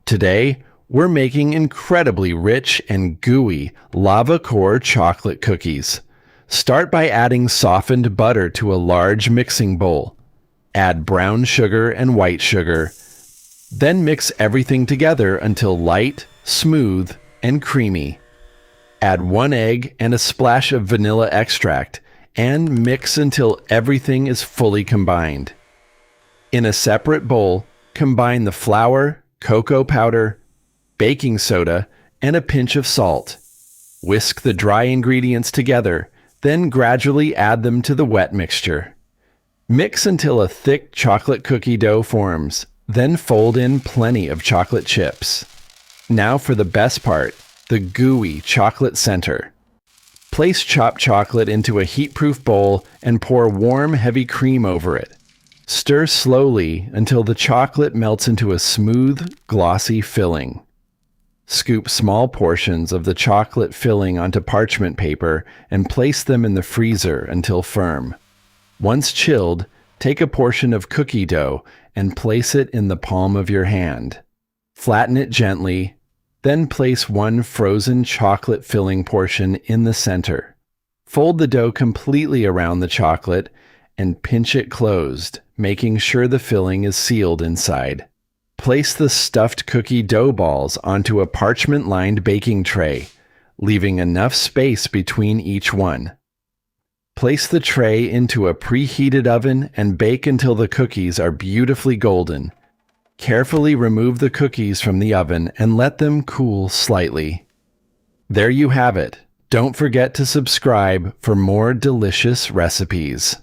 Today, we're making incredibly rich and gooey lava core chocolate cookies. Start by adding softened butter to a large mixing bowl. Add brown sugar and white sugar. Then mix everything together until light, smooth, and creamy. Add 1 egg and a splash of vanilla extract and mix until everything is fully combined. In a separate bowl, combine the flour, cocoa powder, baking soda, and a pinch of salt. Whisk the dry ingredients together, then gradually add them to the wet mixture. Mix until a thick chocolate cookie dough forms, then fold in plenty of chocolate chips. Now for the best part, the gooey chocolate center. Place chopped chocolate into a heat-proof bowl and pour warm, heavy cream over it. Stir slowly until the chocolate melts into a smooth, glossy filling. Scoop small portions of the chocolate filling onto parchment paper and place them in the freezer until firm. Once chilled, take a portion of cookie dough and place it in the palm of your hand. Flatten it gently, then place one frozen chocolate filling portion in the center. Fold the dough completely around the chocolate and pinch it closed, making sure the filling is sealed inside. Place the stuffed cookie dough balls onto a parchment-lined baking tray, leaving enough space between each one. Place the tray into a preheated oven and bake until the cookies are beautifully golden. Carefully remove the cookies from the oven and let them cool slightly. There you have it. Don't forget to subscribe for more delicious recipes.